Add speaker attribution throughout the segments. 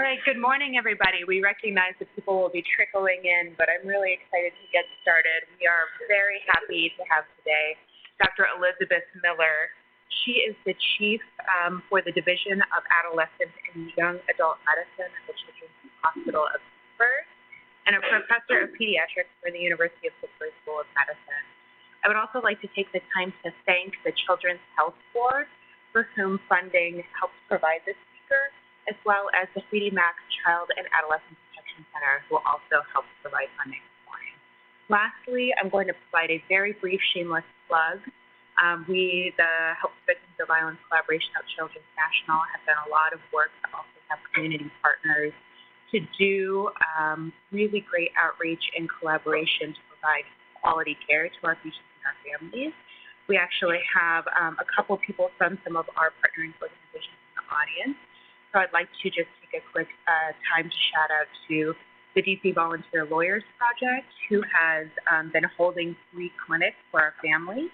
Speaker 1: All right, good morning, everybody. We recognize that people will be trickling in, but I'm really excited to get started. We are very happy to have today Dr. Elizabeth Miller. She is the chief for the Division of Adolescent and Young Adult Medicine at the Children's Hospital of Pittsburgh and a professor of pediatrics for the University of Pittsburgh School of Medicine. I would also like to take the time to thank the Children's Health Board, for whom funding helps provide this speaker, as well as the Freddie Mac Child and Adolescent Protection Center, who also helps provide funding this morning. Lastly, I'm going to provide a very brief shameless plug. We, the Help Victims of Violence Collaboration of Children's National, have done a lot of work to also have community partners to do really great outreach and collaboration to provide quality care to our patients and our families. We actually have a couple people from some of our partnering organizations in the audience. So I'd like to just take a quick time to shout out to the DC Volunteer Lawyers Project, who has been holding free clinics for our families.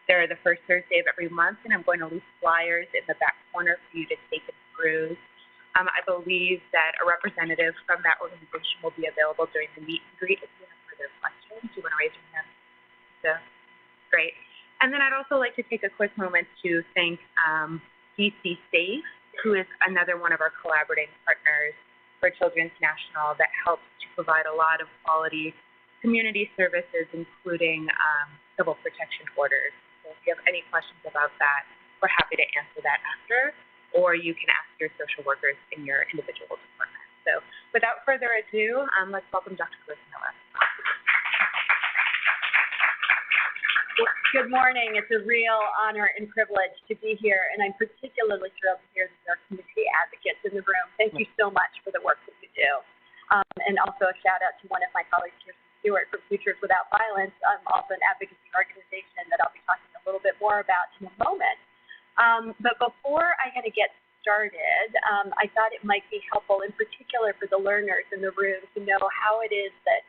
Speaker 1: They're the first Thursday of every month, and I'm going to leave flyers in the back corner for you to take and peruse. I believe that a representative from that organization will be available during the meet and greet if you have further questions. Do you want to raise your hand? So, great. And then I'd also like to take a quick moment to thank DC Safe, who is another one of our collaborating partners for Children's National that helps to provide a lot of quality community services, including civil protection orders. So if you have any questions about that, we're happy to answer that after, or you can ask your social workers in your individual department. So without further ado, let's welcome Dr. Liz Miller.
Speaker 2: Good morning. It's a real honor and privilege to be here, and I'm particularly thrilled to hear that there are community advocates in the room. Thank you so much for the work that you do. And also a shout out to one of my colleagues, Kirsten Stewart, from Futures Without Violence, also an advocacy organization that I'll be talking a little bit more about in a moment. But before I get started, I thought it might be helpful, in particular for the learners in the room, to know how it is that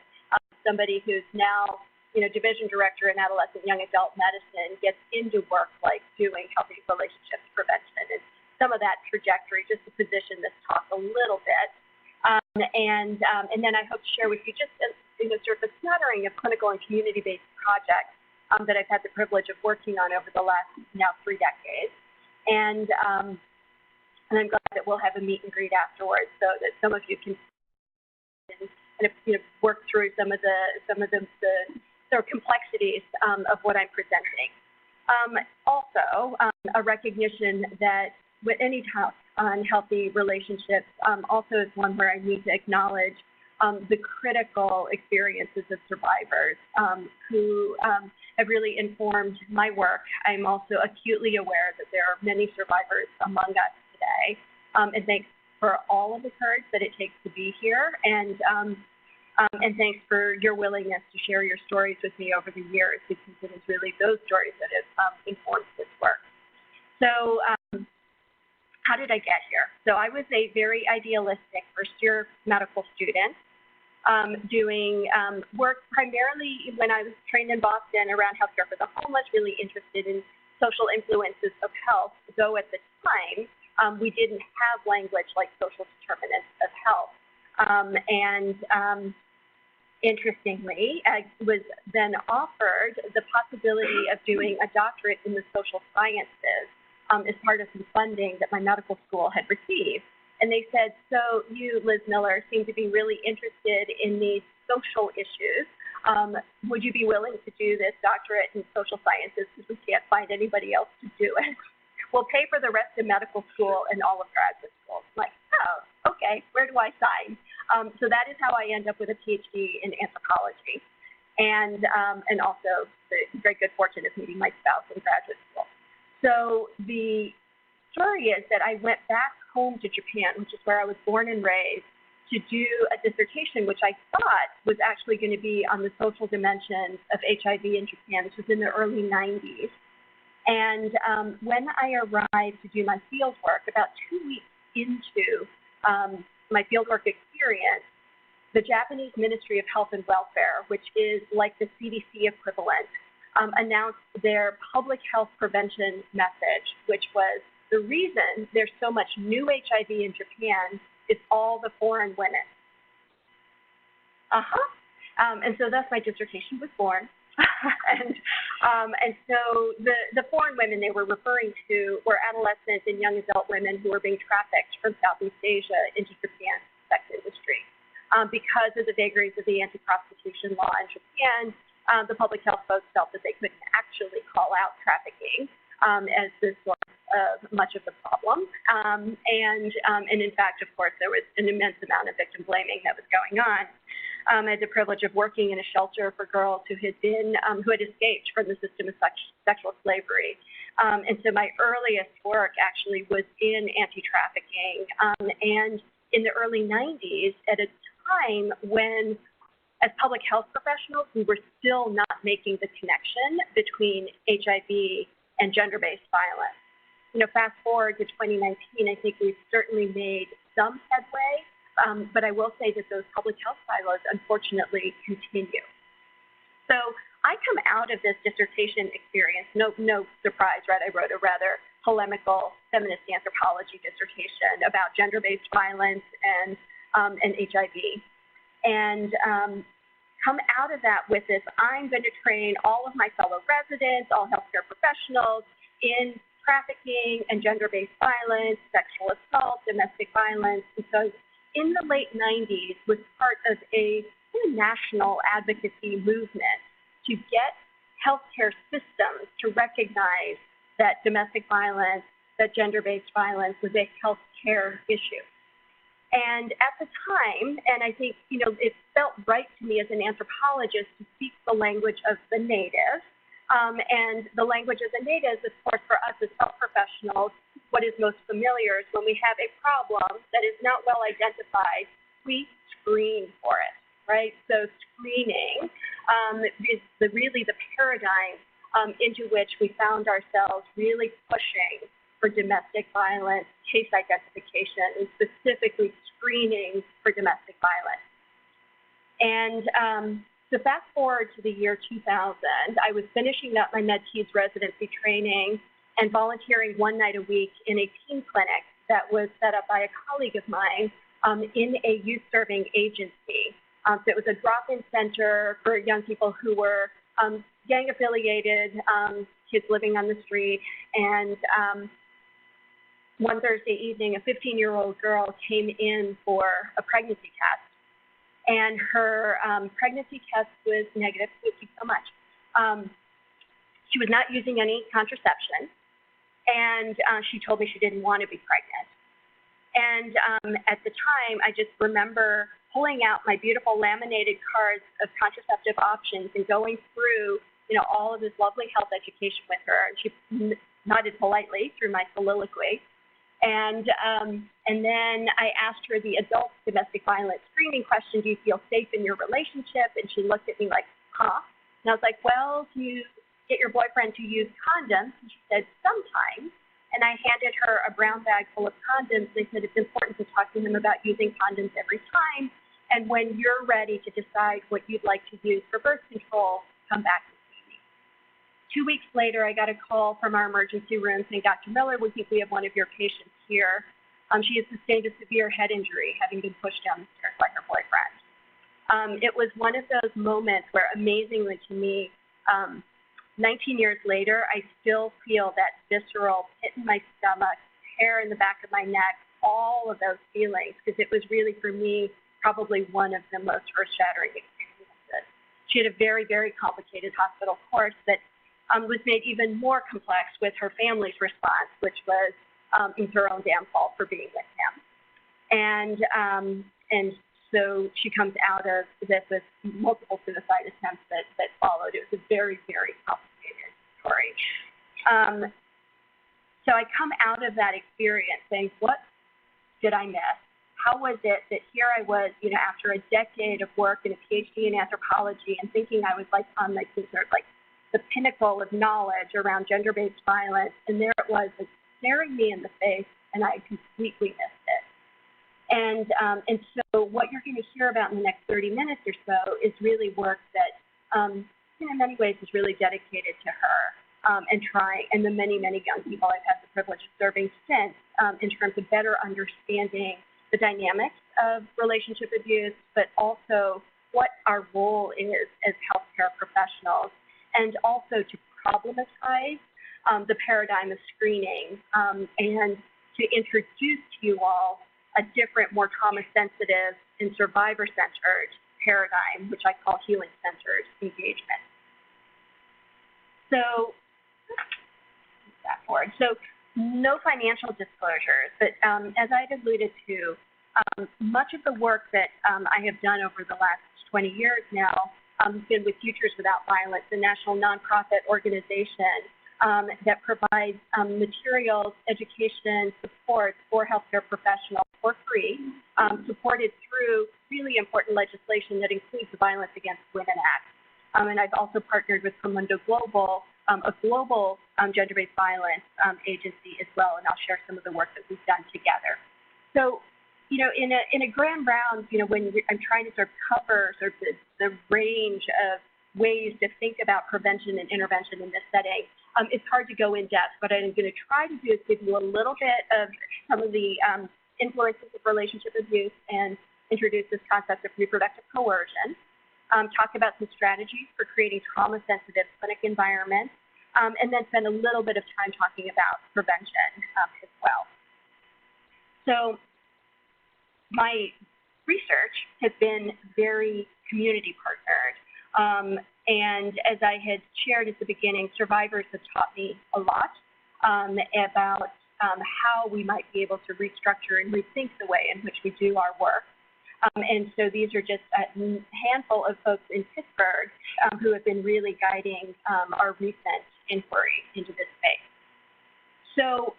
Speaker 2: somebody who's now Division Director in Adolescent Young Adult Medicine gets into work like doing healthy relationships prevention and some of that trajectory, just to position this talk a little bit. And then I hope to share with you just sort of a smattering of clinical and community-based projects that I've had the privilege of working on over the last now 3 decades. And I'm glad that we'll have a meet and greet afterwards so that some of you can work through some of the complexities of what I'm presenting. Also, a recognition that with any talk on healthy relationships also is one where I need to acknowledge the critical experiences of survivors who have really informed my work. I'm also acutely aware that there are many survivors among us today, and thanks for all of the courage that it takes to be here, and thanks for your willingness to share your stories with me over the years, because it is really those stories that have informed this work. So how did I get here? So I was a very idealistic first-year medical student doing work primarily when I was trained in Boston around healthcare for the homeless, really interested in social influences of health, though at the time we didn't have language like social determinants of health. Interestingly, I was then offered the possibility of doing a doctorate in the social sciences as part of some funding that my medical school had received. And they said, so you, Liz Miller, seem to be really interested in these social issues. Would you be willing to do this doctorate in social sciences because we can't find anybody else to do it? We'll pay for the rest of medical school and all of graduate school. I'm like, oh, okay, where do I sign? So that is how I end up with a PhD in anthropology, and also the very good fortune of meeting my spouse in graduate school. So the story is that I went back home to Japan, which is where I was born and raised, to do a dissertation, which I thought was actually going to be on the social dimensions of HIV in Japan. This was in the early 90s. And when I arrived to do my field work, about 2 weeks into my fieldwork experience, the Japanese Ministry of Health and Welfare, which is like the CDC equivalent, announced their public health prevention message, which was the reason there's so much new HIV in Japan is all the foreign women. And so thus my dissertation was born. and so the foreign women they were referring to were adolescent and young adult women who were being trafficked from Southeast Asia into Japan's sex industry. Because of the vagaries of the anti-prostitution law in Japan, the public health folks felt that they couldn't actually call out trafficking as the source of much of the problem. And in fact, of course, there was an immense amount of victim blaming that was going on. I had the privilege of working in a shelter for girls who had escaped from the system of sexual slavery. And so my earliest work actually was in anti-trafficking. And in the early 90s, at a time when, as public health professionals, we were still not making the connection between HIV and gender-based violence. Fast forward to 2019, I think we've certainly made some headway, but I will say that those public health silos, unfortunately, continue. So I come out of this dissertation experience, no surprise, right? I wrote a rather polemical feminist anthropology dissertation about gender-based violence and HIV. And come out of that with this, I'm going to train all of my fellow residents, all healthcare professionals in trafficking and gender-based violence, sexual assault, domestic violence. And so in the late 90s was part of a national advocacy movement to get healthcare systems to recognize that domestic violence, that gender-based violence was a healthcare issue. And at the time, and I think, it felt right to me as an anthropologist to speak the language of the native. And the language of the natives, of course, for us as health professionals, what is most familiar is when we have a problem that is not well identified, we screen for it, right? So screening is really the paradigm into which we found ourselves really pushing for domestic violence, case identification, and specifically screening for domestic violence. And so fast forward to the year 2000, I was finishing up my MedPeds residency training and volunteering one night a week in a teen clinic that was set up by a colleague of mine in a youth-serving agency. So it was a drop-in center for young people who were gang-affiliated, kids living on the street. And one Thursday evening, a 15-year-old girl came in for a pregnancy test. And her pregnancy test was negative. Thank you so much. She was not using any contraception, and she told me she didn't want to be pregnant. And at the time, I just remember pulling out my beautiful laminated cards of contraceptive options and going through, all of this lovely health education with her. And she nodded politely through my soliloquy. And then I asked her the adult domestic violence screening question, do you feel safe in your relationship? And she looked at me like, huh? And I was like, well, do you get your boyfriend to use condoms? And she said, sometimes. And I handed her a brown bag full of condoms. They said it's important to talk to him about using condoms every time. And when you're ready to decide what you'd like to use for birth control, come back and see me. 2 weeks later, I got a call from our emergency room saying, Dr. Miller, we think we have one of your patients here. She has sustained a severe head injury, having been pushed down the stairs by her boyfriend. It was one of those moments where, amazingly to me, 19 years later, I still feel that visceral pit in my stomach, hair in the back of my neck, all of those feelings, because it was really, for me, probably one of the most earth-shattering experiences. She had a very, very complicated hospital course that was made even more complex with her family's response, which was her own damn fault for being with him. And so she comes out of this with multiple suicide attempts that followed. It was a very, very complicated story. So I come out of that experience saying, what did I miss? How was it that here I was, after a decade of work and a PhD in anthropology and thinking I was like on like the pinnacle of knowledge around gender-based violence, and there it was staring me in the face, and I completely missed it. And so what you're going to hear about in the next 30 minutes or so is really work that, in many ways, is really dedicated to her and the many, many young people I've had the privilege of serving since, in terms of better understanding the dynamics of relationship abuse, but also what our role is as healthcare professionals, and also to problematize the paradigm of screening and to introduce to you all a different, more trauma-sensitive and survivor-centered paradigm, which I call healing-centered engagement. So, move that forward. So, no financial disclosures, but as I had alluded to, much of the work that I have done over the last 20 years now has been with Futures Without Violence, a national nonprofit organization that provides materials, education, support for healthcare professionals for free, supported through really important legislation that includes the Violence Against Women Act. And I've also partnered with Promundo Global, a global gender-based violence agency as well, and I'll share some of the work that we've done together. So, you know, in a grand round, you know, when I'm trying to sort of cover sort of the range of ways to think about prevention and intervention in this setting, it's hard to go in depth. What I'm going to try to do is give you a little bit of some of the influences of relationship abuse and introduce this concept of reproductive coercion, talk about some strategies for creating trauma-sensitive clinic environments, and then spend a little bit of time talking about prevention as well. So my research has been very community partnered. And as I had shared at the beginning, survivors have taught me a lot about how we might be able to restructure and rethink the way in which we do our work. And so these are just a handful of folks in Pittsburgh who have been really guiding our recent inquiry into this space. So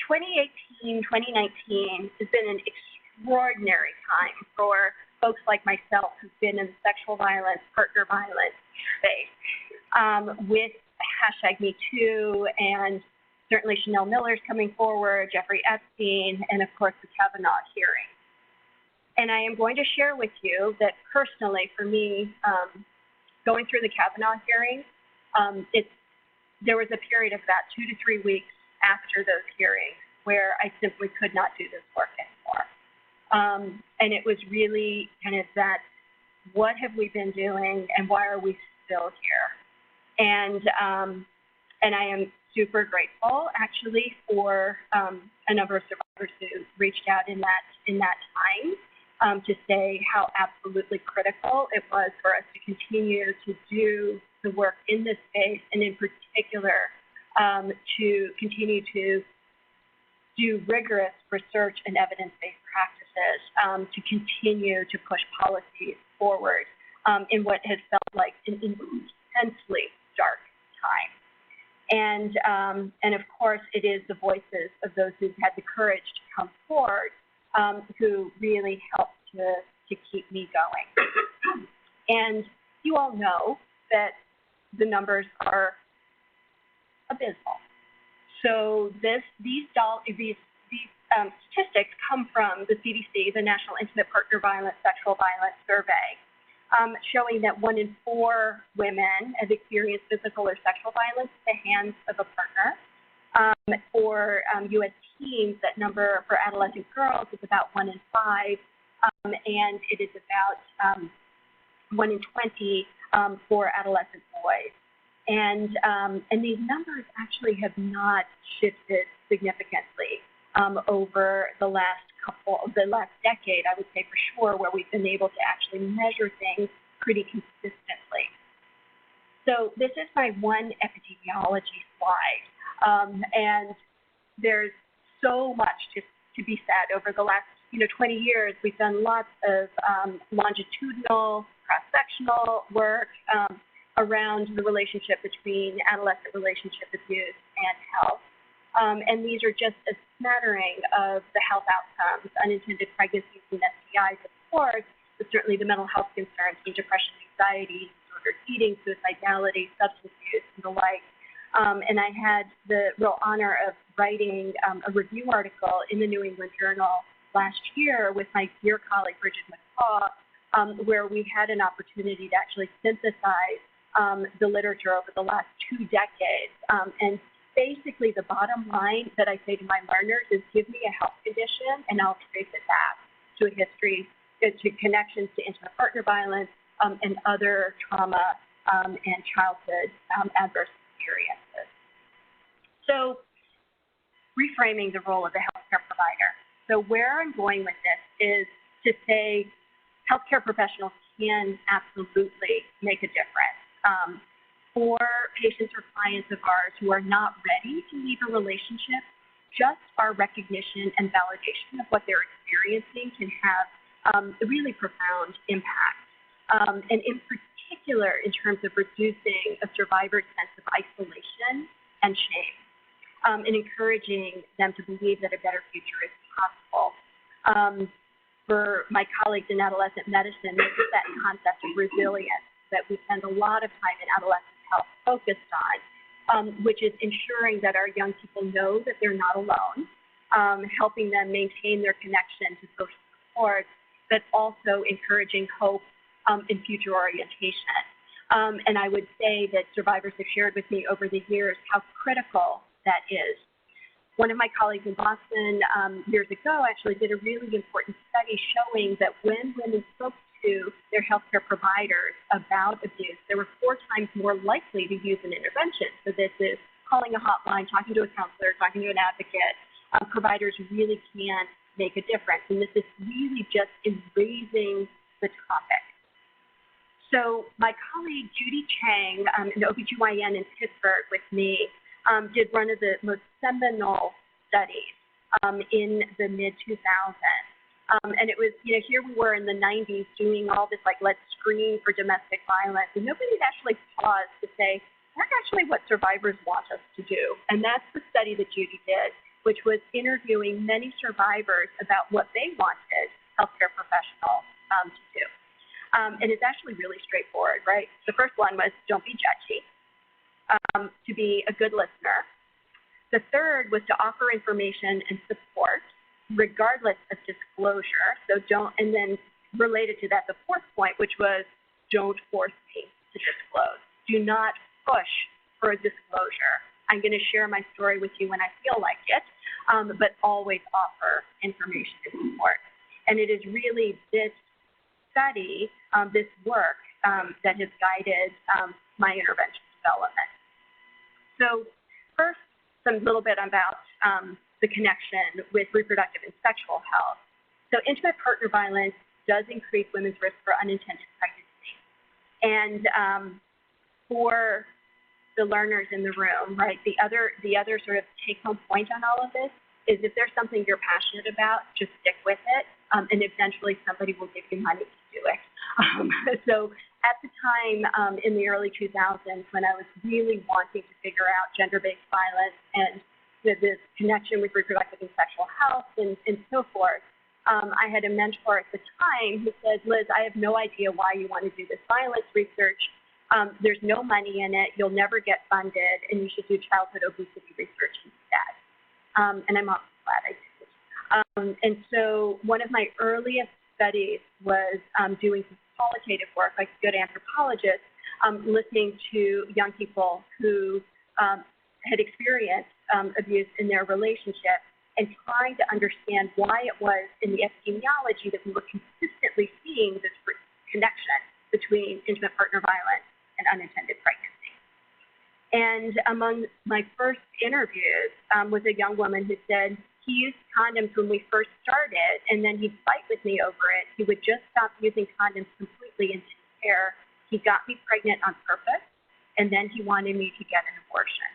Speaker 2: 2018, 2019 has been an extraordinary time for folks like myself who've been in the sexual violence, partner violence space with #MeToo, and certainly Chanel Miller's coming forward, Jeffrey Epstein, and of course the Kavanaugh hearing. And I am going to share with you that personally, for me, going through the Kavanaugh hearing, there was a period of about 2 to 3 weeks after those hearings where I simply could not do this work anymore. And it was really kind of that, what have we been doing and why are we still here? And I am super grateful actually for a number of survivors who reached out in that time to say how absolutely critical it was for us to continue to do the work in this space, and in particular to continue to do rigorous research and evidence-based practices to continue to push policies forward in what has felt like an intensely dark time. And of course, it is the voices of those who've had the courage to come forward who really helped to keep me going. And you all know that the numbers are abysmal. So these statistics come from the CDC, the National Intimate Partner Violence Sexual Violence Survey, showing that 1 in 4 women have experienced physical or sexual violence at the hands of a partner. For U.S. teens, that number for adolescent girls is about 1 in 5, and it is about 1 in 20 for adolescent boys. And these numbers actually have not shifted significantly over the last decade, I would say for sure, where we've been able to actually measure things pretty consistently. So this is my one epidemiology slide, and there's so much to be said. Over the last 20 years, we've done lots of longitudinal, cross-sectional work around the relationship between adolescent relationship abuse and health. And these are just a smattering of the health outcomes, unintended pregnancies and STIs, of course, but certainly the mental health concerns from depression, anxiety, disordered eating, suicidality, substance use, and the like. And I had the real honor of writing a review article in the New England Journal last year with my dear colleague, Bridget McCaw, where we had an opportunity to actually synthesize the literature over the last 2 decades. And basically the bottom line that I say to my learners is, give me a health condition and I'll trace it back. to a history, to connections to intimate partner violence and other trauma and childhood adverse experiences. So, reframing the role of the healthcare provider. So where I'm going with this is to say healthcare professionals can absolutely make a difference. For patients or clients of ours who are not ready to leave a relationship, just our recognition and validation of what they're experiencing can have a really profound impact. And in particular, in terms of reducing a survivor's sense of isolation and shame. And encouraging them to believe that a better future is possible. For my colleagues in adolescent medicine, this is that concept of resilience that we spend a lot of time in adolescent health focused on, which is ensuring that our young people know that they're not alone, helping them maintain their connection to social support, but also encouraging hope and future orientation. And I would say that survivors have shared with me over the years how critical that is. One of my colleagues in Boston years ago actually did a really important study showing that when women spoke to their healthcare providers about abuse, they were 4 times more likely to use an intervention. So this is calling a hotline, talking to a counselor, talking to an advocate. Providers really can make a difference, and this is really just in raising the topic. So my colleague Judy Chang, an OBGYN in Pittsburgh with me, did one of the most seminal studies in the mid-2000s. And it was, here we were in the 90s doing all this, like, let's screen for domestic violence. And nobody had actually paused to say, that's actually what survivors want us to do. And that's the study that Judy did, which was interviewing many survivors about what they wanted healthcare professionals to do. And it's actually really straightforward, right? The first one was don't be judgy, to be a good listener. The third was to offer information and support, regardless of disclosure. So and then related to that, the fourth point, which was don't force me to disclose. Do not push for a disclosure. I'm going to share my story with you when I feel like it, but always offer information and support. And it is really this study, this work, that has guided my intervention development. So first, some little bit about the connection with reproductive and sexual health. So intimate partner violence does increase women's risk for unintended pregnancy. And for the learners in the room, right, the other sort of take-home point on all of this is if there's something you're passionate about, just stick with it, and eventually somebody will give you money to do it. So at the time in the early 2000s when I was really wanting to figure out gender-based violence and this connection with reproductive and sexual health and so forth, I had a mentor at the time who said, Liz, I have no idea why you want to do this violence research. There's no money in it. You'll never get funded, and you should do childhood obesity research instead. And I'm awfully glad I did. And so one of my earliest studies was doing some qualitative work, like a good anthropologist, listening to young people who had experienced abuse in their relationship and trying to understand why it was in the epidemiology that we were consistently seeing this connection between intimate partner violence and unintended pregnancy. And among my first interviews was a young woman who said he used condoms when we first started, and then he'd fight with me over it. He would just stop using condoms completely and didn't care. He got me pregnant on purpose, and then he wanted me to get an abortion.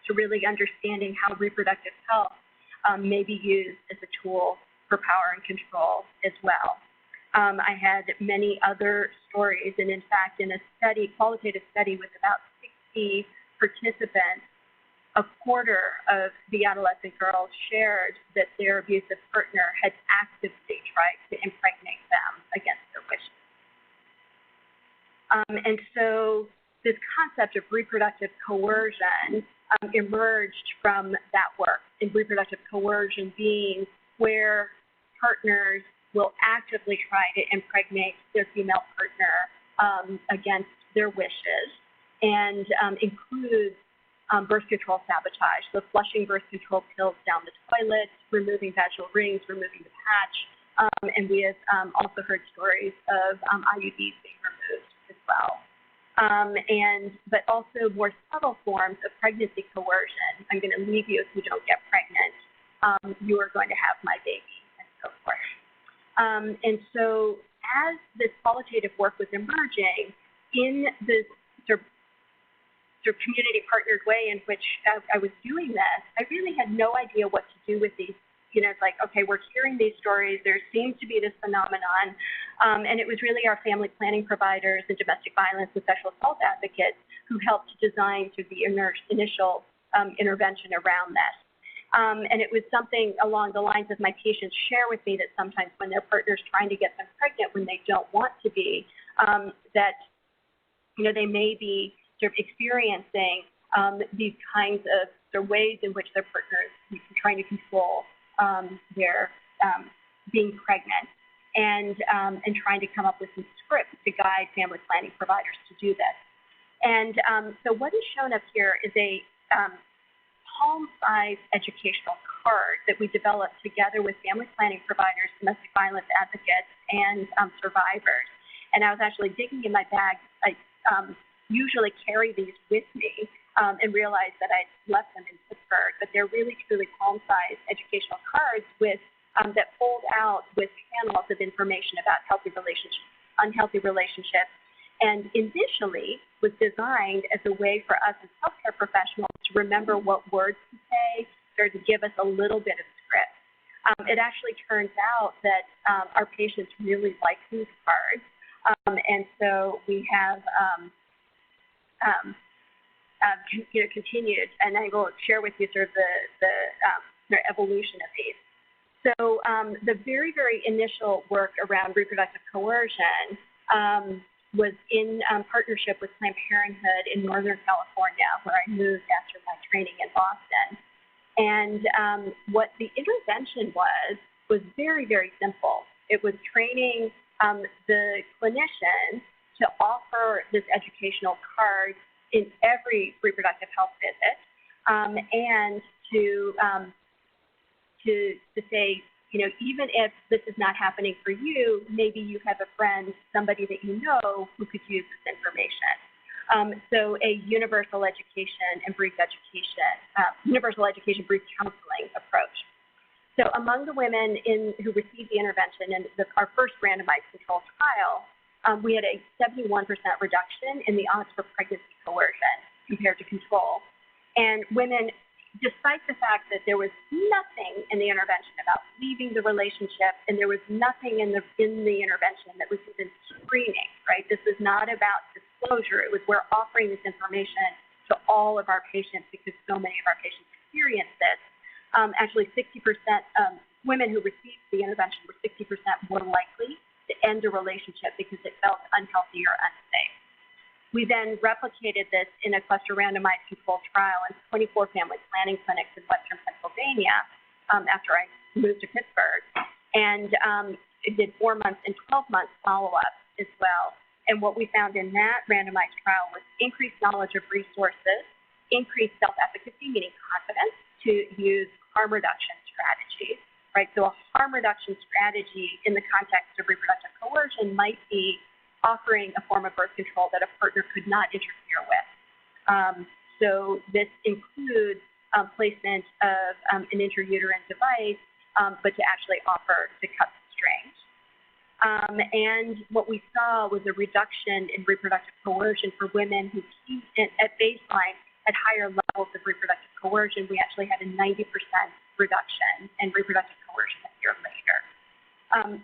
Speaker 2: So really understanding how reproductive health may be used as a tool for power and control as well. I had many other stories, and in fact, in a study, qualitative study with about 60 participants, a quarter of the adolescent girls shared that their abusive partner had actively tried to impregnate them against their wishes. And so this concept of reproductive coercion emerged from that work, and reproductive coercion being where partners will actively try to impregnate their female partner against their wishes, and includes birth control sabotage, so flushing birth control pills down the toilet, removing vaginal rings, removing the patch, And we have also heard stories of IUDs being removed as well. But also more subtle forms of pregnancy coercion. I'm going to leave you if you don't get pregnant. You are going to have my baby, and so forth. And so as this qualitative work was emerging in this sort of community partnered way in which I was doing this, I really had no idea what to do with these. It's like, okay, we're hearing these stories. There seems to be this phenomenon. And it was really our family planning providers and domestic violence and sexual assault advocates who helped design through the initial intervention around this. And it was something along the lines of my patients share with me that sometimes when their partner's trying to get them pregnant when they don't want to be, that, they may be sort of experiencing these kinds of ways in which their partner is trying to control their being pregnant and trying to come up with some scripts to guide family planning providers to do this. And so what is shown up here is a palm-sized educational card that we developed together with family planning providers, domestic violence advocates, and survivors. And I was actually digging in my bag. I usually carry these with me and realized that I'd left them in Pittsburgh, but they're really, truly palm-sized educational cards with that fold out with panels of information about healthy relationships, unhealthy relationships, and initially was designed as a way for us as healthcare professionals to remember what words to say, or to give us a little bit of script. It actually turns out that our patients really like these cards, and so we have continued, and I will share with you sort of the evolution of these. So the very, very initial work around reproductive coercion was in partnership with Planned Parenthood in Northern California, where I moved after my training in Boston. And what the intervention was very, very simple. It was training the clinician to offer this educational card in every reproductive health visit, and to say, even if this is not happening for you, maybe you have a friend, somebody that you know who could use this information. So a universal education, brief counseling approach. So among the women who received the intervention in our first randomized controlled trial, we had a 71% reduction in the odds for pregnancy coercion compared to control. And women, despite the fact that there was nothing in the intervention about leaving the relationship, and there was nothing in the intervention that was even screening, right? This is not about disclosure. It was we're offering this information to all of our patients because so many of our patients experience this. Actually, 60% women who received the intervention were 60% more likely to end a relationship because it felt unhealthy or unsafe. We then replicated this in a cluster randomized controlled trial in 24 family planning clinics in Western Pennsylvania after I moved to Pittsburgh. And it did 4 months and 12 months follow-up as well. And what we found in that randomized trial was increased knowledge of resources, increased self-efficacy, meaning confidence, to use harm reduction strategies, right? So a harm reduction strategy in the context of reproductive coercion might be offering a form of birth control that a partner could not interfere with. So this includes placement of an intrauterine device, but to actually offer to cut the strings. And what we saw was a reduction in reproductive coercion for women who at baseline had higher levels of reproductive coercion. We actually had a 90% reduction in reproductive coercion a year later.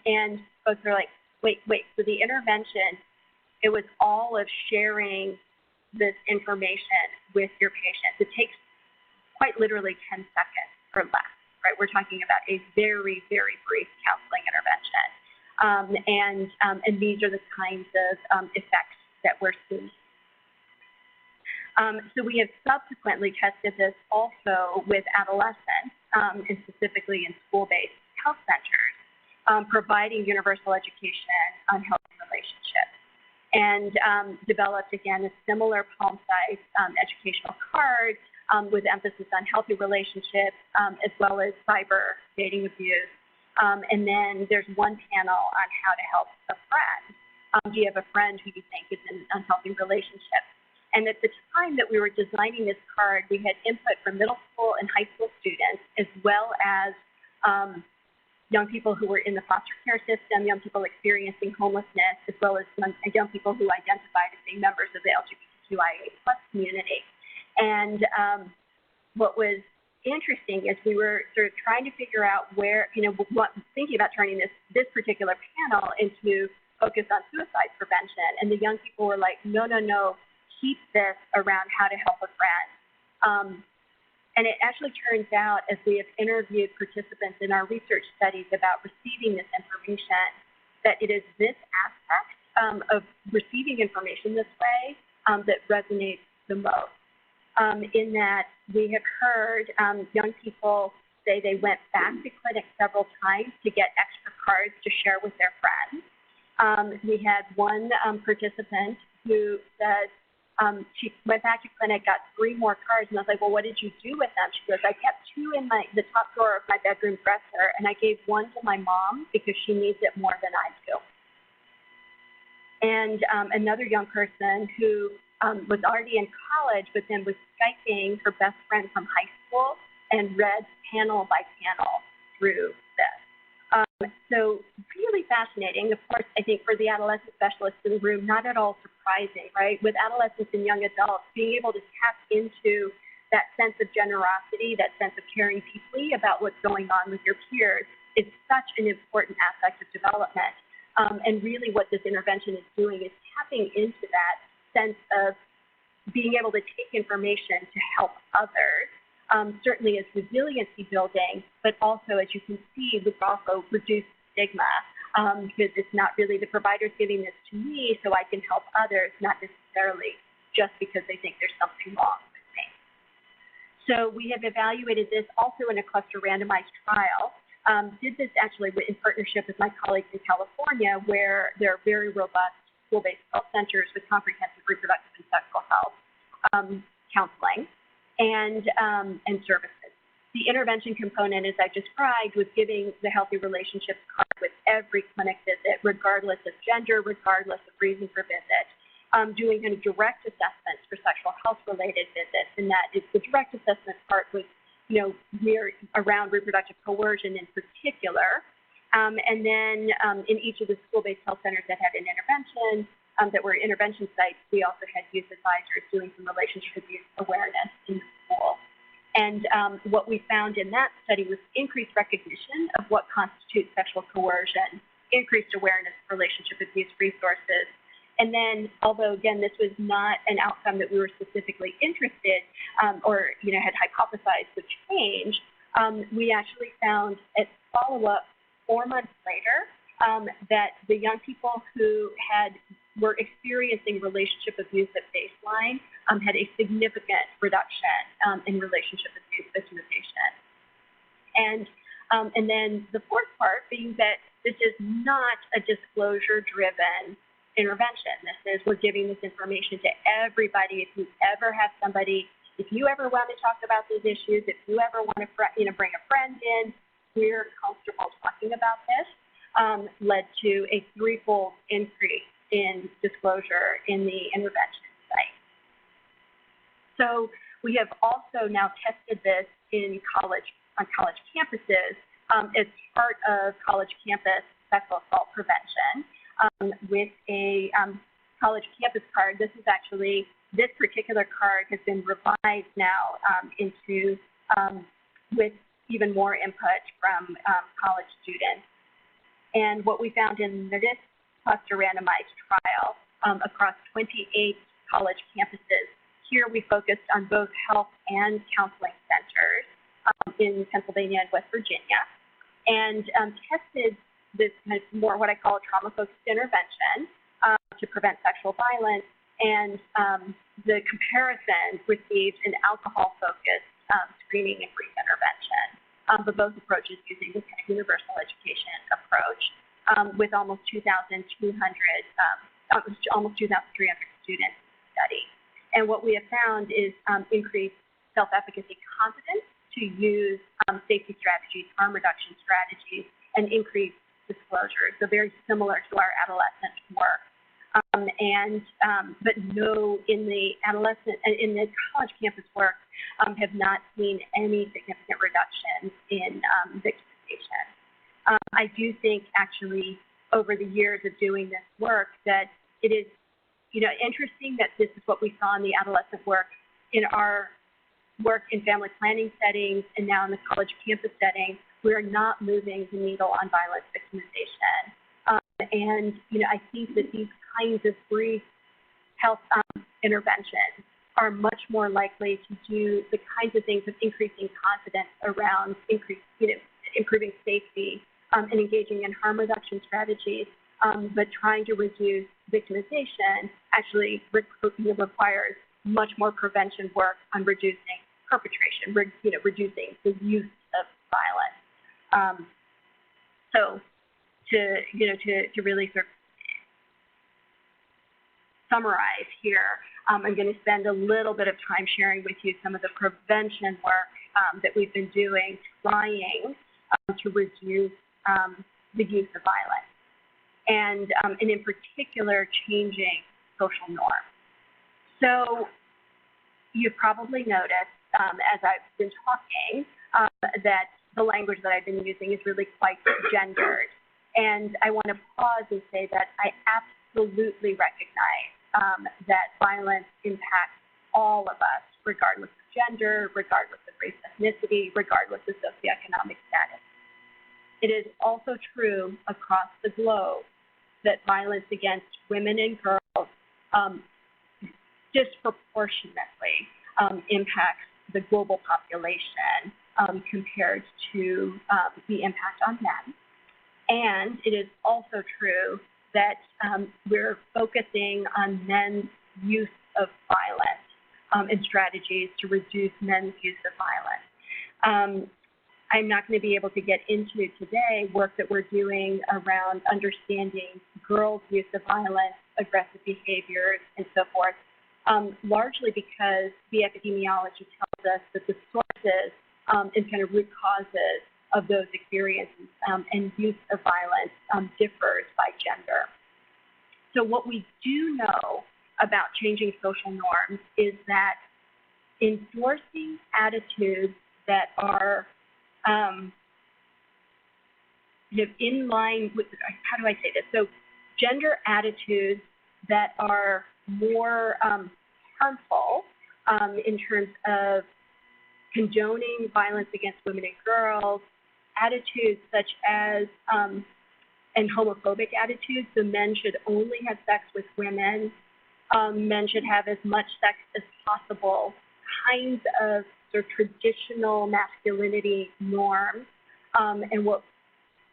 Speaker 2: And folks are like, wait, so the intervention, it was all of sharing this information with your patient. It takes quite literally 10 seconds or less, right? We're talking about a very, very brief counseling intervention. And these are the kinds of effects that we're seeing. So we have subsequently tested this also with adolescents, and specifically in school-based health centers, providing universal education on healthy relationships, and developed, again, a similar palm-sized educational card with emphasis on healthy relationships, as well as cyber dating abuse, And then there's one panel on how to help a friend. Do you have a friend who you think is in an unhealthy relationship? And at the time that we were designing this card, we had input from middle school and high school students, as well as young people who were in the foster care system, young people experiencing homelessness, as well as young people who identified as being members of the LGBTQIA+ community. And what was interesting is we were sort of trying to figure out where, thinking about turning this particular panel into focus on suicide prevention. And the young people were like, no, keep this around how to help a friend. And it actually turns out, as we have interviewed participants in our research studies about receiving this information, that it is this aspect of receiving information this way that resonates the most. In that we have heard young people say they went back to clinic several times to get extra cards to share with their friends. We had one participant who said, she went back to clinic, got 3 more cards, and I was like, well, what did you do with them? She goes, I kept 2 in the top drawer of my bedroom dresser, and I gave 1 to my mom because she needs it more than I do. And another young person who was already in college, but then was Skyping her best friend from high school and read panel by panel through this. So really fascinating. Of course, I think for the adolescent specialists in the room, not at all surprising, right? With adolescents and young adults, being able to tap into that sense of generosity, that sense of caring deeply about what's going on with your peers is such an important aspect of development. And really what this intervention is doing is tapping into that sense of being able to take information to help others. Certainly as resiliency building, but also, as you can see, we've also reduced stigma because it's not really the provider's giving this to me so I can help others, not necessarily just because they think there's something wrong with me. So we have evaluated this also in a cluster randomized trial. Did this actually in partnership with my colleagues in California, where there are very robust school-based health centers with comprehensive reproductive and sexual health counseling and services. The intervention component, as I described, was giving the Healthy Relationships card with every clinic visit, regardless of gender, regardless of reason for visit, doing kind of direct assessments for sexual health-related visits, and that is the direct assessment part was, around reproductive coercion in particular. And then in each of the school-based health centers that had an intervention, that were intervention sites, we also had youth advisors doing some relationship abuse awareness in the school. And what we found in that study was increased recognition of what constitutes sexual coercion, increased awareness of relationship abuse resources. And then, although, again, this was not an outcome that we were specifically interested or had hypothesized would change, we actually found at follow-up 4 months later that the young people who were experiencing relationship abuse at baseline had a significant reduction in relationship abuse victimization. And then the fourth part being that this is not a disclosure-driven intervention. This is, we're giving this information to everybody. If you ever have somebody, if you ever want to talk about these issues, if you ever want to bring a friend in, we're comfortable talking about this, led to a 3-fold increase in disclosure in the intervention site. So we have also now tested this on college campuses as part of college campus sexual assault prevention with a college campus card. This particular card has been revised now into with even more input from college students. And what we found in this cluster randomized trial across 28 college campuses. Here we focused on both health and counseling centers in Pennsylvania and West Virginia, and tested this kind of more what I call a trauma-focused intervention to prevent sexual violence, and the comparison received an alcohol-focused screening and brief intervention, but both approaches using the kind of universal education approach. With almost 2,300 students in the study. And what we have found is increased self-efficacy confidence to use safety strategies, harm reduction strategies, and increased disclosure. So very similar to our adolescent work. But no, in the college campus work, have not seen any significant reduction in victimization. I do think actually over the years of doing this work that it is, interesting that this is what we saw in the adolescent work in our work in family planning settings and now in the college campus setting. We are not moving the needle on violence victimization. I think that these kinds of brief health interventions are much more likely to do the kinds of things of increasing confidence around improving safety and engaging in harm reduction strategies, but trying to reduce victimization actually requires much more prevention work on reducing perpetration, reducing the use of violence. So to really sort of summarize here, I'm going to spend a little bit of time sharing with you some of the prevention work that we've been doing, trying to reduce the use of violence, and in particular, changing social norms. So you've probably noticed as I've been talking that the language that I've been using is really quite gendered. And I want to pause and say that I absolutely recognize that violence impacts all of us, regardless of gender, regardless of race, ethnicity, regardless of socioeconomic status. It is also true across the globe that violence against women and girls disproportionately impacts the global population compared to the impact on men. And it is also true that we're focusing on men's use of violence and strategies to reduce men's use of violence. I'm not going to be able to get into today work that we're doing around understanding girls' use of violence, aggressive behaviors, and so forth, largely because the epidemiology tells us that the sources and kind of root causes of those experiences and use of violence differs by gender. So what we do know about changing social norms is that endorsing attitudes that are in line with, how do I say this? So gender attitudes that are more harmful in terms of condoning violence against women and girls, attitudes such as, and homophobic attitudes, so men should only have sex with women, men should have as much sex as possible, kinds of sort of traditional masculinity norms, and what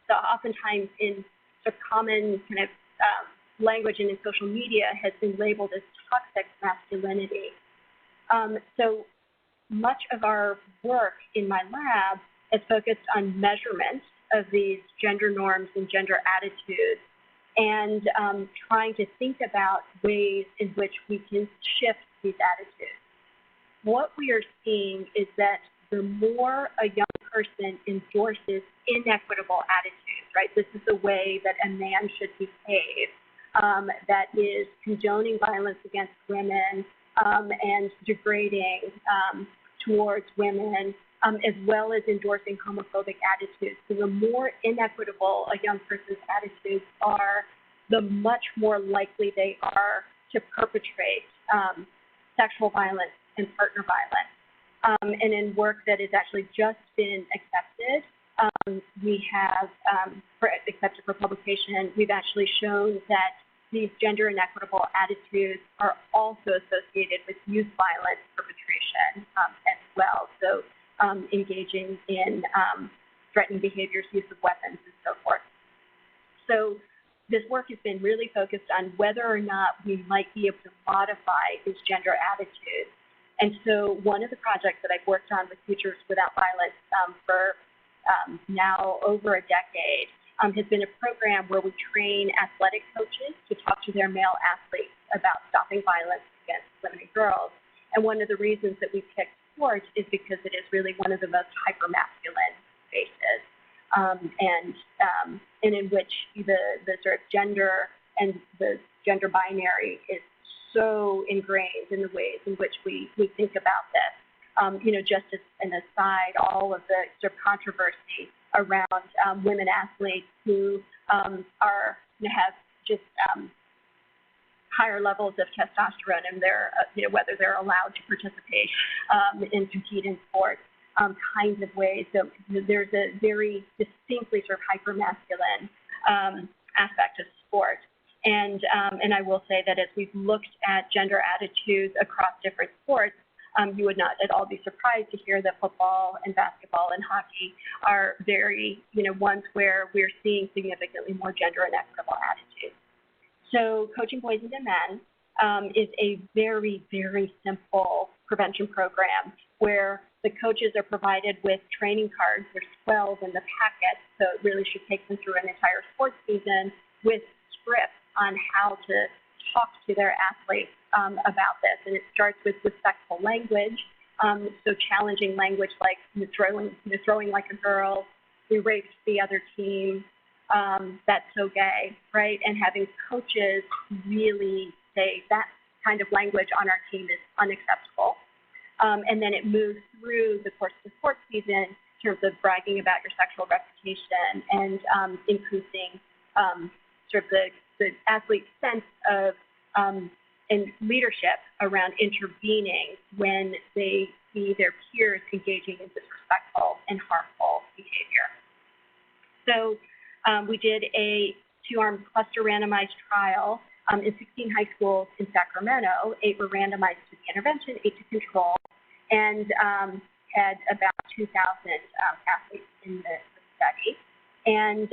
Speaker 2: oftentimes in sort of common kind of language and in social media has been labeled as toxic masculinity. So much of our work in my lab is focused on measurement of these gender norms and gender attitudes and trying to think about ways in which we can shift these attitudes. What we are seeing is that the more a young person endorses inequitable attitudes, right? This is the way that a man should behave, that is condoning violence against women and degrading towards women, as well as endorsing homophobic attitudes. So the more inequitable a young person's attitudes are, the much more likely they are to perpetrate sexual violence and partner violence. And in work that has actually just been accepted, we have, accepted for publication, we've actually shown that these gender inequitable attitudes are also associated with youth violence perpetration as well. So engaging in threatening behaviors, use of weapons, and so forth. So this work has been really focused on whether or not we might be able to modify these gender attitudes. And so one of the projects that I've worked on with Futures Without Violence for now over a decade has been a program where we train athletic coaches to talk to their male athletes about stopping violence against women and girls. And one of the reasons that we picked sports is because it is really one of the most hyper-masculine spaces. and in which the sort of gender and the gender binary is so ingrained in the ways in which we think about this. Just as an aside, all of the sort of controversy around women athletes who have just higher levels of testosterone and they're, whether they're allowed to participate and compete in sports, kinds of ways. So there's a very distinctly sort of hyper-masculine aspect of sport. And I will say that as we've looked at gender attitudes across different sports, you would not at all be surprised to hear that football and basketball and hockey are very, ones where we're seeing significantly more gender inequitable attitudes. So Coaching Boys into Men is a very, very simple prevention program where the coaches are provided with training cards. There's 12 in the packet, so it really should take them through an entire sports season with scripts on how to talk to their athletes about this. And it starts with respectful language, so challenging language like throwing like a girl, we raped the other team, that's so gay, right? And having coaches really say that kind of language on our team is unacceptable. And then it moves through the course of the sports season in terms of bragging about your sexual reputation and increasing sort of the athlete's sense of and leadership around intervening when they see their peers engaging in disrespectful and harmful behavior. So we did a 2-arm cluster randomized trial in 16 high schools in Sacramento. 8 were randomized to the intervention, 8 to control, and had about 2,000 athletes in the study. And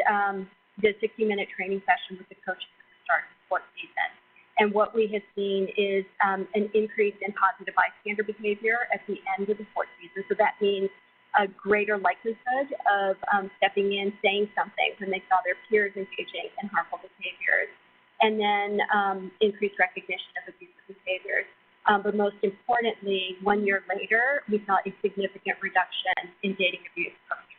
Speaker 2: did a 60-minute training session with the coaches at the start of the sports season. And what we have seen is an increase in positive bystander behavior at the end of the sports season. So that means a greater likelihood of stepping in, saying something when they saw their peers engaging in harmful behaviors. And then increased recognition of abusive behaviors. But most importantly, 1 year later, we saw a significant reduction in dating abuse perpetration.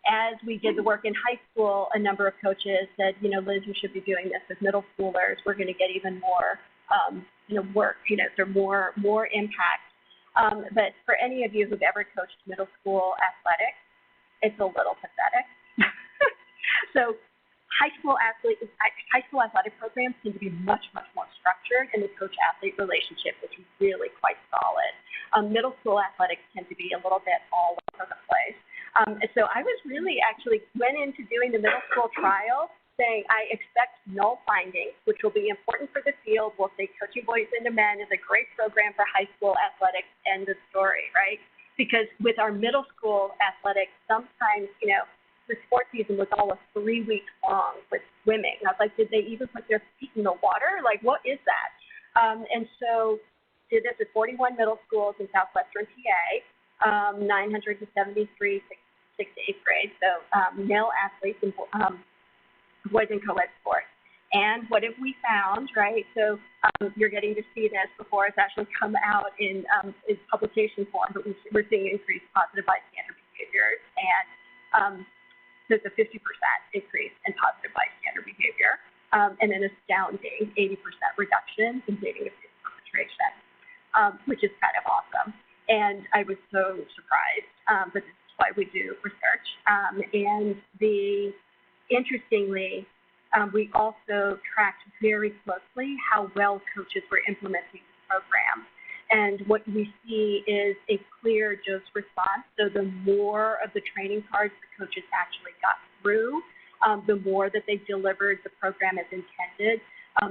Speaker 2: As we did the work in high school, a number of coaches said, Liz, you should be doing this with middle schoolers. We're going to get even more, work, so more impact. But for any of you who've ever coached middle school athletics, it's a little pathetic. So high school athletic programs tend to be much, much more structured, and the coach-athlete relationship is really quite solid. Middle school athletics tend to be a little bit all over the place. So I was really went into doing the middle school trial saying I expect null findings, which will be important for the field. We'll say Coaching Boys into Men is a great program for high school athletics, end of story, right? Because with our middle school athletics, sometimes, the sports season was almost 3 weeks long with swimming. I was like, did they even put their feet in the water? Like, what is that? And so did this at 41 middle schools in southwestern PA, 973 6th to 8th grade, so male athletes in boys in co-ed sports. And what have we found, right? So you're getting to see this before it's actually come out in publication form, but we're seeing increased positive bystander behaviors, and there's a 50% increase in positive bystander behavior, and an astounding 80% reduction in dating abuse perpetration, which is kind of awesome. And I was so surprised, but this is why we do research. And interestingly, we also tracked very closely how well coaches were implementing the program. And what we see is a clear dose response. So the more of the training cards the coaches actually got through, the more that they delivered the program as intended.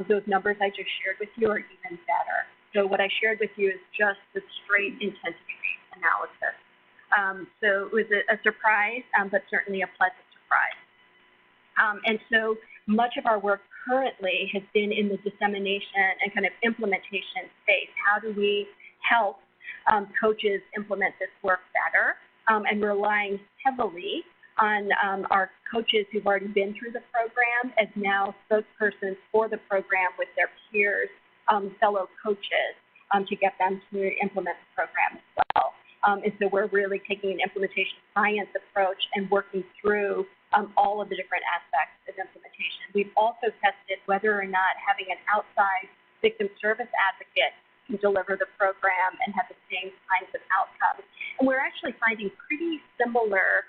Speaker 2: Those numbers I just shared with you are even better. So what I shared with you is just the straight intensity-based analysis. So it was a surprise, but certainly a pleasant surprise. And so much of our work currently has been in the dissemination and kind of implementation space. How do we help coaches implement this work better? And relying heavily on our coaches who've already been through the program as now spokespersons for the program with their peers, fellow coaches, to get them to implement the program as well. And so we're really taking an implementation science approach and working through all of the different aspects of implementation. We've also tested whether or not having an outside victim service advocate can deliver the program and have the same kinds of outcomes. And we're actually finding pretty similar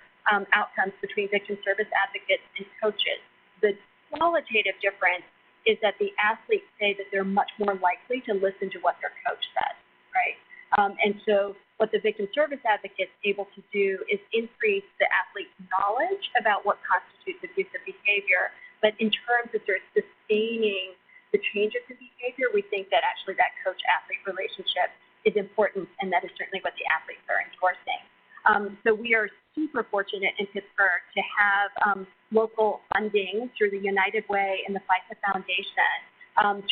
Speaker 2: outcomes between victim service advocates and coaches. The qualitative difference is that the athletes say that they're much more likely to listen to what their coach says, right? And so what the victim service advocate is able to do is increase the athlete's knowledge about what constitutes abusive behavior. But in terms of their sustaining the changes in behavior, we think that actually that coach-athlete relationship is important, and that is certainly what the athletes are endorsing. So we are super fortunate in Pittsburgh to have local funding through the United Way and the FISA Foundation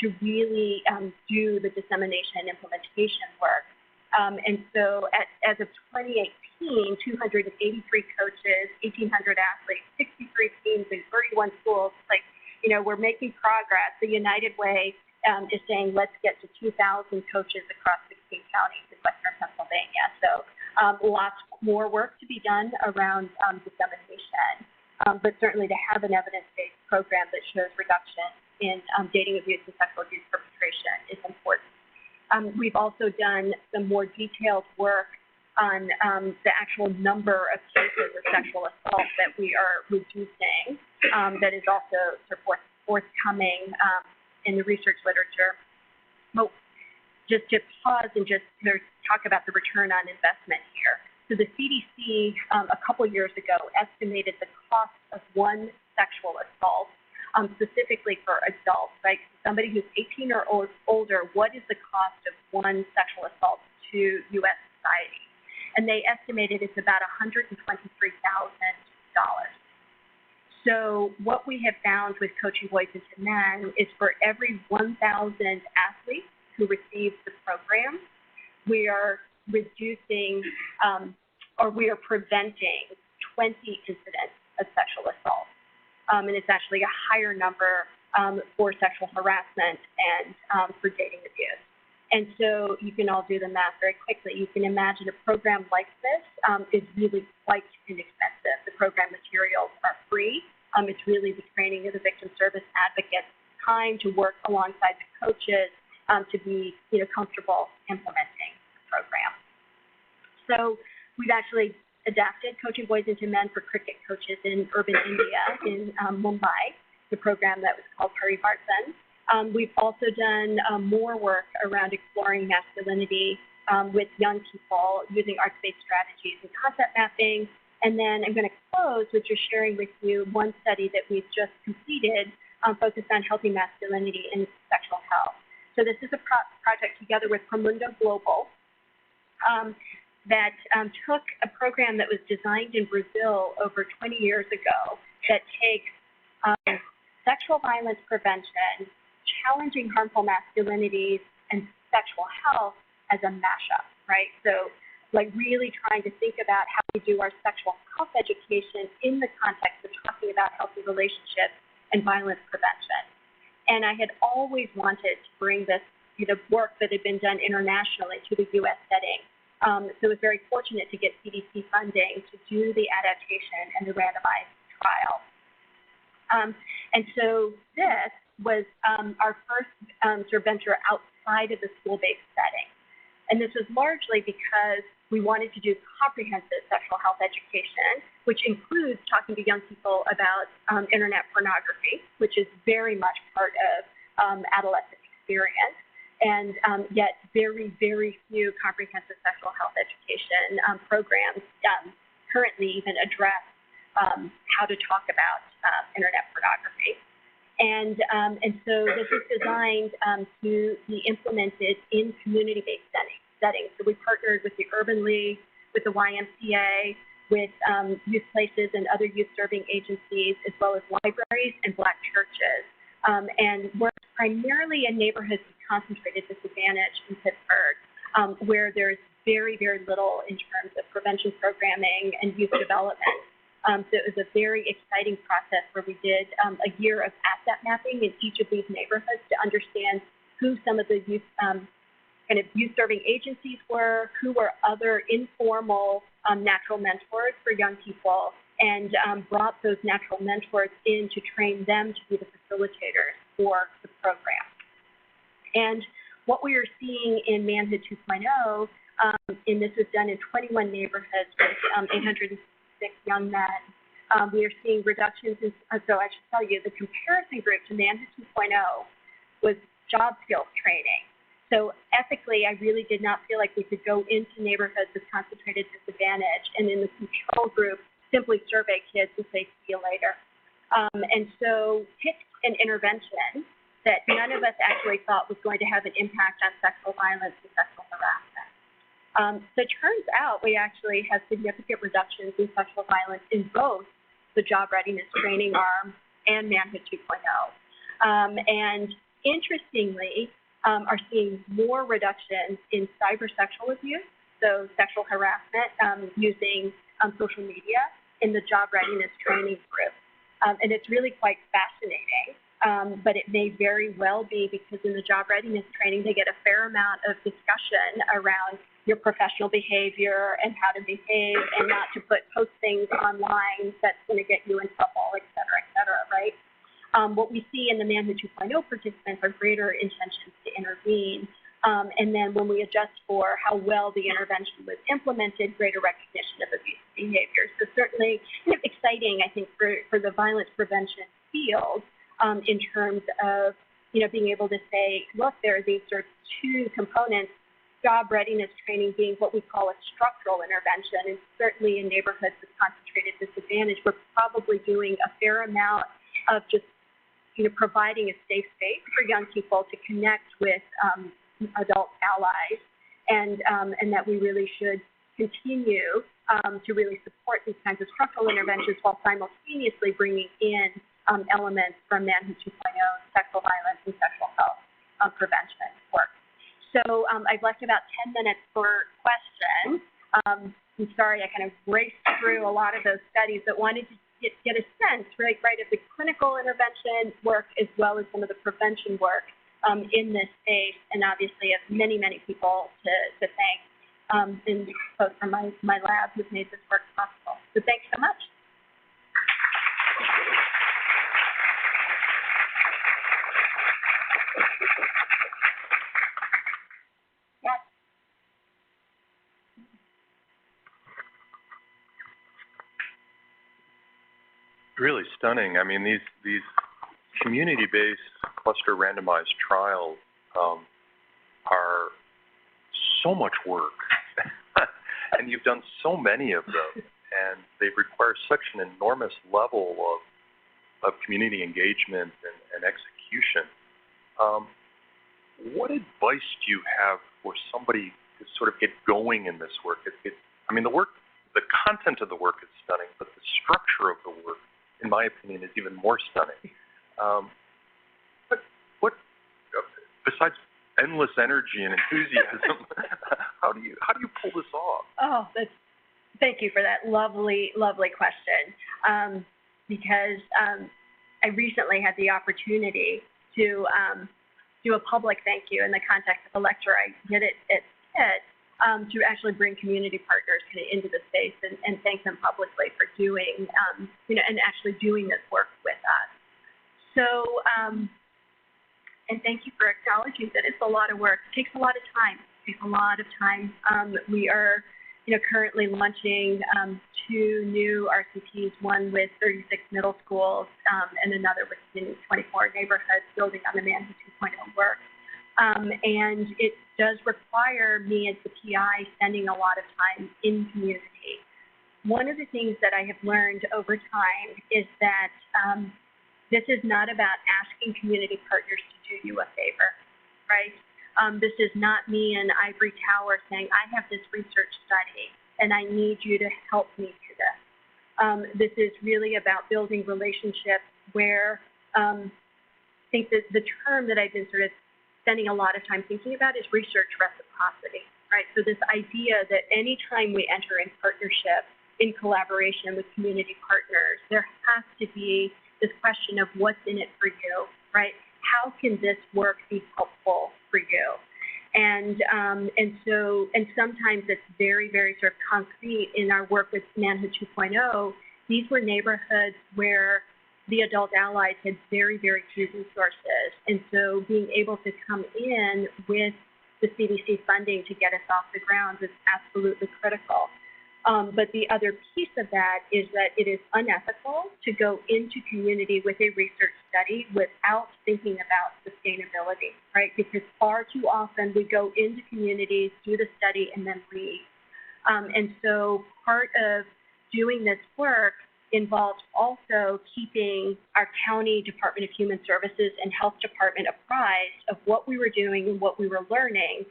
Speaker 2: to really do the dissemination and implementation work. And so as of 2018, 283 coaches, 1,800 athletes, 63 teams in 31 schools. Like, you know, we're making progress. The United Way is saying let's get to 2,000 coaches across 16 counties in Western Pennsylvania. So lots more work to be done around dissemination, but certainly to have an evidence-based program that shows reduction in dating abuse and sexual abuse perpetration is important. We've also done some more detailed work on the actual number of cases of sexual assault that we are reducing that is also forthcoming in the research literature. Well, just to pause and just talk about the return on investment here. So the CDC a couple years ago estimated the cost of one sexual assault, specifically for adults, right? Somebody who's 18 or older, what is the cost of one sexual assault to U.S. society? And they estimated it's about $123,000. So what we have found with Coaching Boys into Men is for every 1,000 athletes who receive the program, we are reducing or we are preventing 20 incidents of sexual assault. And it's actually a higher number for sexual harassment and for dating abuse. And so you can all do the math very quickly. You can imagine a program like this is really quite inexpensive. The program materials are free. It's really the training of the victim service advocates, time to work alongside the coaches to be comfortable implementing the program. So we've actually adapted Coaching Boys into Men for cricket coaches in urban India, in Mumbai, the program that was called Parivartan. We've also done more work around exploring masculinity with young people using arts-based strategies and concept mapping. And then I'm going to close with just sharing with you one study that we've just completed focused on healthy masculinity and sexual health. So this is a project together with Promundo Global that took a program that was designed in Brazil over 20 years ago that takes sexual violence prevention, challenging harmful masculinities, and sexual health as a mashup, right? So like really trying to think about how we do our sexual health education in the context of talking about healthy relationships and violence prevention. And I had always wanted to bring this work that had been done internationally to the U.S. setting. So I was very fortunate to get CDC funding to do the adaptation and the randomized trial. And so this was our first sort of venture outside of the school-based setting. And this was largely because we wanted to do comprehensive sexual health education, which includes talking to young people about internet pornography, which is very much part of adolescent experience. And yet very, very few comprehensive sexual health education programs currently even address how to talk about internet pornography. And so this is designed to be implemented in community-based settings. So we partnered with the Urban League, with the YMCA, with youth places and other youth-serving agencies, as well as libraries and Black churches, and worked primarily in neighborhoods of concentrated disadvantage in Pittsburgh, where there's very, very little in terms of prevention programming and youth development. So it was a very exciting process where we did a year of asset mapping in each of these neighborhoods to understand who some of the youth kind of youth-serving agencies were, who were other informal natural mentors for young people, and brought those natural mentors in to train them to be the facilitators for the program. And what we are seeing in Manhood 2.0, and this was done in 21 neighborhoods with 806 young men, we are seeing reductions in, so I should tell you, the comparison group to Manhood 2.0 was job skills training. So ethically, I really did not feel like we could go into neighborhoods with concentrated disadvantage and in the control group simply survey kids and say, see you later. And so picked an intervention that none of us actually thought was going to have an impact on sexual violence and sexual harassment. So it turns out we actually have significant reductions in sexual violence in both the job readiness training arm and Manhood 2.0. And interestingly, are seeing more reductions in cybersexual abuse, so sexual harassment using social media in the job readiness training group. And it's really quite fascinating, but it may very well be because in the job readiness training, they get a fair amount of discussion around your professional behavior and how to behave and not to post things online that's going to get you in trouble, et cetera, right? What we see in the Manhood 2.0 participants are greater intentions to intervene. And then when we adjust for how well the intervention was implemented, greater recognition of abusive behavior. So certainly kind of exciting, I think, for the violence prevention field in terms of, being able to say, look, there are these sort of two components, job readiness training being what we call a structural intervention. And certainly in neighborhoods with concentrated disadvantage, we're probably doing a fair amount of just providing a safe space for young people to connect with adult allies, and that we really should continue to really support these kinds of structural interventions while simultaneously bringing in elements from Manhood 2.0, sexual violence, and sexual health prevention work. So I've left about 10 minutes for questions. I'm sorry I kind of raced through a lot of those studies, but wanted to get a sense, right, of the clinical intervention work as well as some of the prevention work in this space, and obviously have many, many people to thank, and folks from my lab who've made this work possible. So thanks so much. Yes.
Speaker 3: Really stunning. I mean, these community-based cluster randomized trials are so much work, and you've done so many of them, and they require such an enormous level of community engagement and execution. What advice do you have for somebody to sort of get going in this work? The content of the work is stunning, but the structure of the work, in my opinion, is even more stunning. What besides endless energy and enthusiasm, how do you pull this off?
Speaker 2: Oh, thank you for that lovely question. Because I recently had the opportunity to do a public thank you in the context of a lecture I did at Pitt, to actually bring community partners kind of into the space and thank them publicly for doing, and actually doing this work with us. So, and thank you for acknowledging that it's a lot of work. It takes a lot of time. We are, currently launching 2 new RCTs, one with 36 middle schools, and another with 24 neighborhoods, building on the Manhood 2.0 work. And it does require me as the PI spending a lot of time in community. One of the things that I have learned over time is that this is not about asking community partners to do you a favor, right? This is not me in ivory tower saying, I have this research study and I need you to help me do this. This is really about building relationships where I think that the term that I've been sort of spending a lot of time thinking about is research reciprocity, right? So this idea that any time we enter in partnership, in collaboration with community partners, there has to be this question of what's in it for you, right? How can this work be helpful for you? And sometimes it's very, very sort of concrete. In our work with Manhood 2.0, these were neighborhoods where the adult allies had very, very few resources. And so being able to come in with the CDC funding to get us off the ground is absolutely critical. But the other piece of that is that it is unethical to go into community with a research study without thinking about sustainability, right? Because far too often we go into communities, do the study, and then leave. And so part of doing this work involves also keeping our county Department of Human Services and Health Department apprised of what we were doing and what we were learning,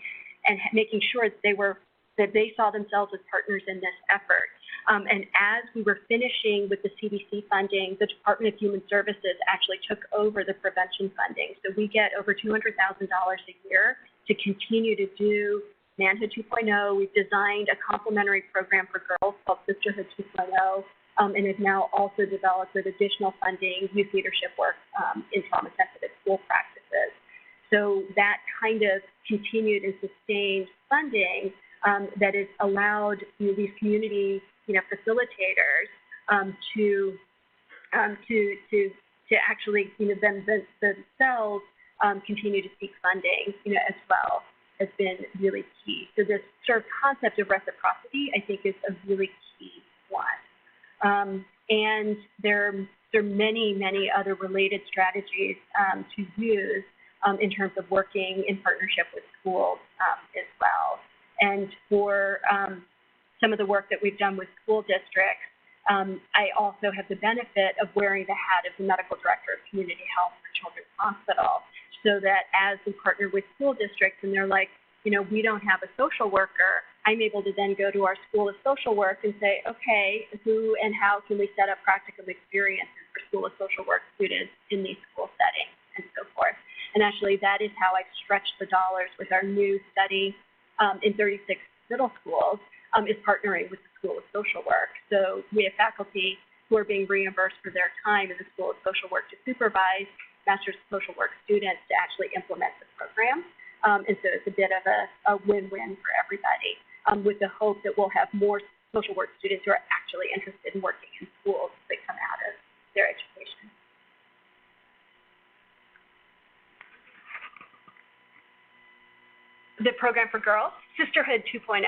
Speaker 2: and making sure that they saw themselves as partners in this effort. And as we were finishing with the CDC funding, the Department of Human Services actually took over the prevention funding. So we get over $200,000 a year to continue to do Manhood 2.0. We've designed a complementary program for girls called Sisterhood 2.0, and have now also developed with additional funding youth leadership work in trauma-sensitive school practices. So that kind of continued and sustained funding that has allowed these community facilitators to actually themselves continue to seek funding as well has been really key. So this sort of concept of reciprocity, I think, is a really key one. And there are many, many other related strategies to use in terms of working in partnership with schools as well. And for some of the work that we've done with school districts, I also have the benefit of wearing the hat of the medical director of community health for Children's Hospital, so that as we partner with school districts and they're like, we don't have a social worker, I'm able to then go to our School of Social Work and say, okay, who and how can we set up practicum experiences for School of Social Work students in these school settings and so forth. And actually that is how I've stretched the dollars with our new study in 36 middle schools, is partnering with the School of Social Work. So we have faculty who are being reimbursed for their time in the School of Social Work to supervise Master's of Social Work students to actually implement the program. And so it's a bit of a win-win for everybody, with the hope that we'll have more social work students who are actually interested in working in schools as they come out of their education. The program for girls, Sisterhood 2.0.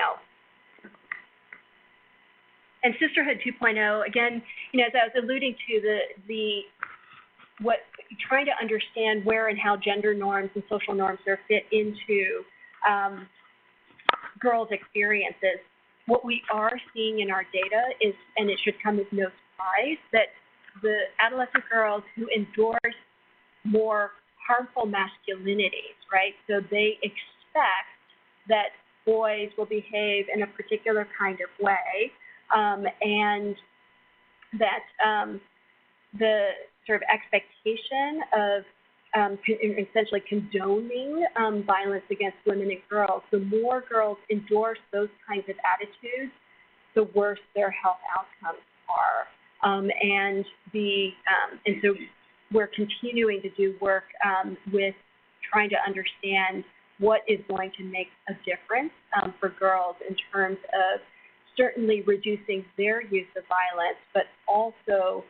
Speaker 2: And Sisterhood 2.0, again, as I was alluding to, trying to understand where and how gender norms and social norms are fit into girls' experiences. What we are seeing in our data is, and it should come as no surprise, that the adolescent girls who endorse more harmful masculinities, right? So they expect that boys will behave in a particular kind of way, and that the sort of expectation of essentially condoning violence against women and girls, the more girls endorse those kinds of attitudes, the worse their health outcomes are. And so we're continuing to do work with trying to understand what is going to make a difference for girls in terms of certainly reducing their use of violence, but also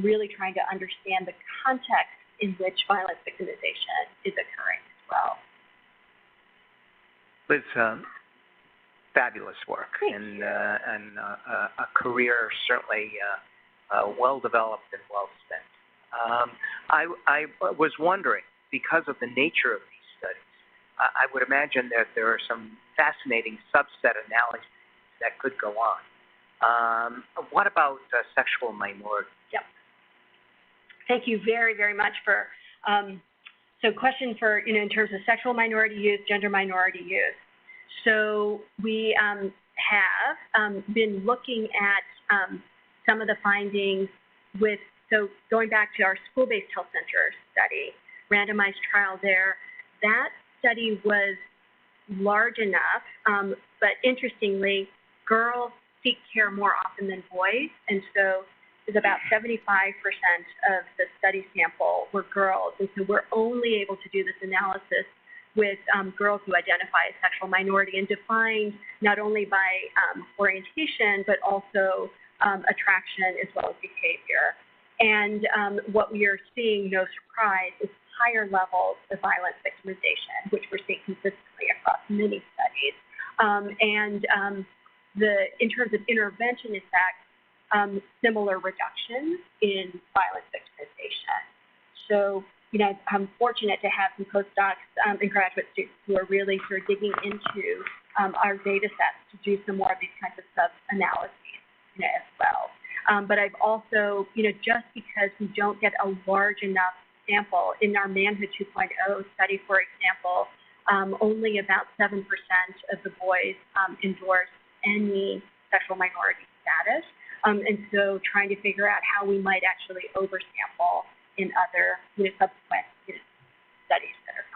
Speaker 2: really trying to understand the context in which violence victimization is occurring as well.
Speaker 4: Liz, fabulous work and a career certainly well developed and well spent. I was wondering, because of the nature of these studies, I would imagine that there are some fascinating subset analyses that could go on. What about sexual minorities?
Speaker 2: Yep. Thank you very, very much for, so question for, in terms of sexual minority youth, gender minority youth. So we have been looking at some of the findings so going back to our school-based health center study, randomized trial there, that study was large enough, but interestingly, girls seek care more often than boys, and so is about 75% of the study sample were girls, and so we're only able to do this analysis with girls who identify as sexual minority and defined not only by orientation, but also attraction as well as behavior. And what we are seeing, no surprise, is higher levels of violence victimization, which we're seeing consistently across many studies. In terms of intervention effects, similar reductions in violence victimization. So, I'm fortunate to have some postdocs and graduate students who are really sort of digging into our data sets to do some more of these kinds of sub-analyses as well. But I've also, just because we don't get a large enough sample in our Manhood 2.0 study, for example, only about 7% of the boys endorse any sexual minority status. And so trying to figure out how we might actually oversample in other subsequent studies that are